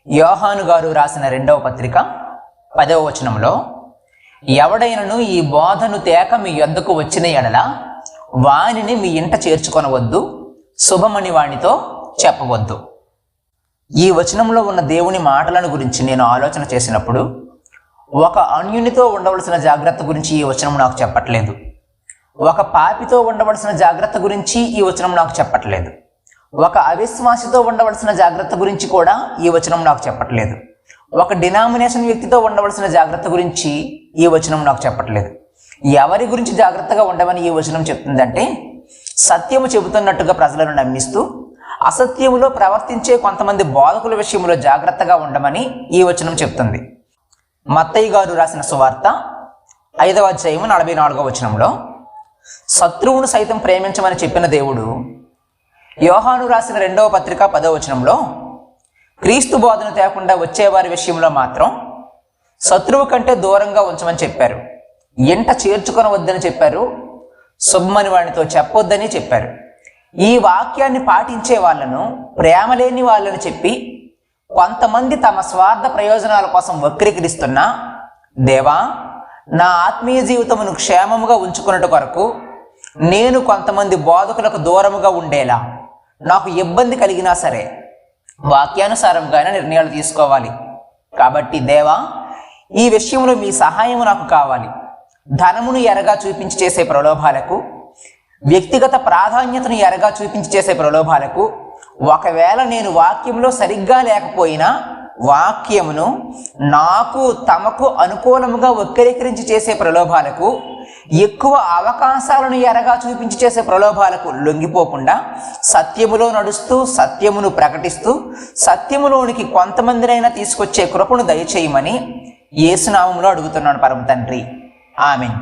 యోహాను గారు రాసిన 2వ పత్రిక 10వ వచనంలో, ఎవడైనను ఈ బోధను తేక మీ యొద్దకు వచ్చిన ఎడల వానిని మీ ఇంట చేర్చుకొనవద్దు, శుభమని వానితో చెప్పవద్దు. ఈ వచనంలో ఉన్న దేవుని మాటలను గురించి నేను ఆలోచన చేసినప్పుడు, ఒక అన్యునితో ఉండవలసిన జాగ్రత్త గురించి ఈ వచనం నాకు చెప్పట్లేదు. ఒక పాపితో ఉండవలసిన జాగ్రత్త గురించి ఈ వచనం నాకు చెప్పట్లేదు. ఒక అవిశ్వాసితో ఉండవలసిన జాగ్రత్త గురించి కూడా ఈ వచనం నాకు చెప్పట్లేదు. ఒక డినామినేషన్ వ్యక్తితో ఉండవలసిన జాగ్రత్త గురించి ఈ వచనం నాకు చెప్పట్లేదు. ఎవరి గురించి జాగ్రత్తగా ఉండమని ఈ వచనం చెప్తుందంటే, సత్యము చెబుతున్నట్టుగా ప్రజలను నమ్మిస్తూ అసత్యములో ప్రవర్తించే కొంతమంది బోధకుల విషయంలో జాగ్రత్తగా ఉండమని ఈ వచనం చెప్తుంది. మత్తయి గారు రాసిన సువార్త 5వ అధ్యాయము 44వ వచనంలో, శత్రువును సైతం ప్రేమించమని చెప్పిన దేవుడు యోహాను రాసిన 2వ పత్రిక 10వ వచనంలో, క్రీస్తు బోధన తేకుండా వచ్చేవారి విషయంలో మాత్రం శత్రువు కంటే దూరంగా ఉంచమని చెప్పారు, ఇంట చేర్చుకొనవద్దని చెప్పారు, శుభమని వాడితో చెప్పొద్దని చెప్పారు. ఈ వాక్యాన్ని పాటించే వాళ్ళను ప్రేమ లేని వాళ్ళని చెప్పి కొంతమంది తమ స్వార్థ ప్రయోజనాల కోసం వక్రీకరిస్తున్నా, దేవా, నా ఆత్మీయ జీవితమును క్షేమముగా ఉంచుకున్నట్టు కొరకు నేను కొంతమంది బోధకులకు దూరముగా ఉండేలా నాకు ఇబ్బంది కలిగినా సరే వాక్యానుసారంగా నిర్ణయాలు తీసుకోవాలి. కాబట్టి దేవా, ఈ విషయంలో మీ సహాయము నాకు కావాలి. ధనమును ఎరగా చూపించి చేసే ప్రలోభాలకు, వ్యక్తిగత ప్రాధాన్యతను ఎరగా చూపించి చేసే ప్రలోభాలకు, ఒకవేళ నేను వాక్యంలో సరిగ్గా లేకపోయినా వాక్యమును నాకు తమకు అనుకూలముగా వక్రీకరించి చేసే ప్రలోభాలకు, ఎక్కువ అవకాశాలను ఎరగా చూపించి చేసే ప్రలోభాలకు లొంగిపోకుండా సత్యములో నడుస్తూ సత్యమును ప్రకటిస్తూ సత్యములోనికి కొంతమందినైనా తీసుకొచ్చే కృపను దయచేయమని యేసు నామములో అడుగుతున్నాను పరమ తండ్రి. ఆమేన్.